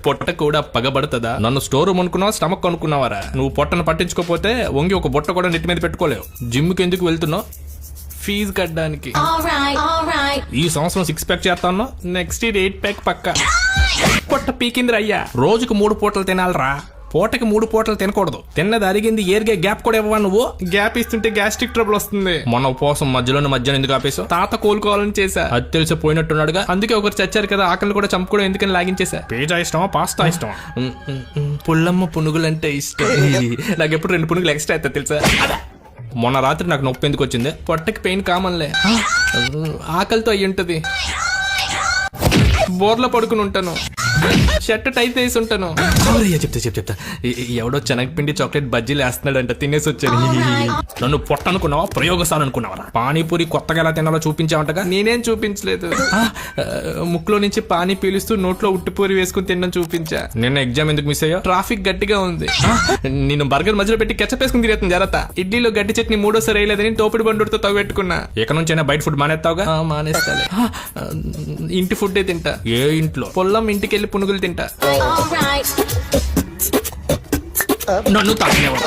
పొట్ట కూడా పగబడుతుందా? నన్ను స్టోర్ రూమ్ అనుకున్నావా, స్టమక్ అనుకున్నావారా? నువ్వు పొట్టను పట్టించుకోపోతే వంగి ఒక బొట్ట కూడా నెత్తి మీద పెట్టుకోలేవు. జిమ్కి ఎందుకు వెళ్తున్నావు? ఫీజు కట్టడానికి. ఈ సంవత్సరం 6 ప్యాక్ చేస్తాను, నెక్స్ట్ ఇయర్ 8 ప్యాక్ పక్క. పొట్ట పీకిందిరా అయ్యా. రోజుకు 3 పూటలు తినాలరా, పూటకి 3 పూటలు తినకూడదు. తిన్నది అరిగింది ఏరిగే గ్యాప్ కూడా ఇవ్వవా నువ్వు? గ్యాప్ ఇస్తుంటే గ్యాస్ట్రిక్ ట్రబుల్ వస్తుంది. మన ఉపవాసం మధ్యాహ్నం ఎందుకు ఆపేసావు? తాత కోలుకోవాలని చేశా. అది తెలిసి పోయినట్టున్నాడుగా, అందుకే ఒకరు చచ్చారు కదా, ఆకలి కూడా చంపుకోవడం ఎందుకని లాగించేసా. పిజ్జా ఇష్టమా, పాస్తా ఇష్టమా? పుల్లమ్మ పునుగులు అంటే ఇష్టం. నాకు ఎప్పుడు 2 పునుగులు ఎక్స్ట్రా అవుతా తెలుసా. మొన్న రాత్రి నాకు నొప్పి ఎందుకు వచ్చింది? పొట్టకి పెయిన్ కామన్లే, ఆకలితో అయ్యి ఉంటది. బోర్లో పడుకుని ఉంటాను, షర్ట్ టైట్ వేసి ఉంటాను. చెప్తా ఎవడో శనగపిండి చాక్లెట్ బజ్జీలు వేస్తున్నాడంట, తినేసి వచ్చాను. నన్ను పొట్ట అనుకున్నావా, ప్రయోగశాల అనుకున్నావా? పానీపూరి కొత్తగా ఎలా తినాలో చూపించావంటగా. నేనేం చూపించలేదు. ముక్కులో నుంచి పానీ పీలుస్తూ నోట్లో ఉట్టిపూరి వేసుకుని తినడం చూపించా. నిన్న ఎగ్జామ్ ఎందుకు మిస్ అయ్యా? ట్రాఫిక్ గట్టిగా ఉంది. నేను బర్గర్ మధ్యలో పెట్టి కెచప్ వేసుకుని తిరుగుతుంది జరత. ఇడ్లీలో గడ్డి చట్నీ 3ఓసారి వేయలేదని తోపిడి బండుతో తవ్వెట్టుకున్నా. ఇక నుంచి అయినా బయట ఫుడ్ మానేస్తావుగా? మానేస్తాలే. ఇంటి ఫుడ్ తింటా. ఏ ఇంట్లో? పొల్లం ఇంటికి వెళ్ళి పునుగులు తింటా. నన్ను తాకినేవాడు.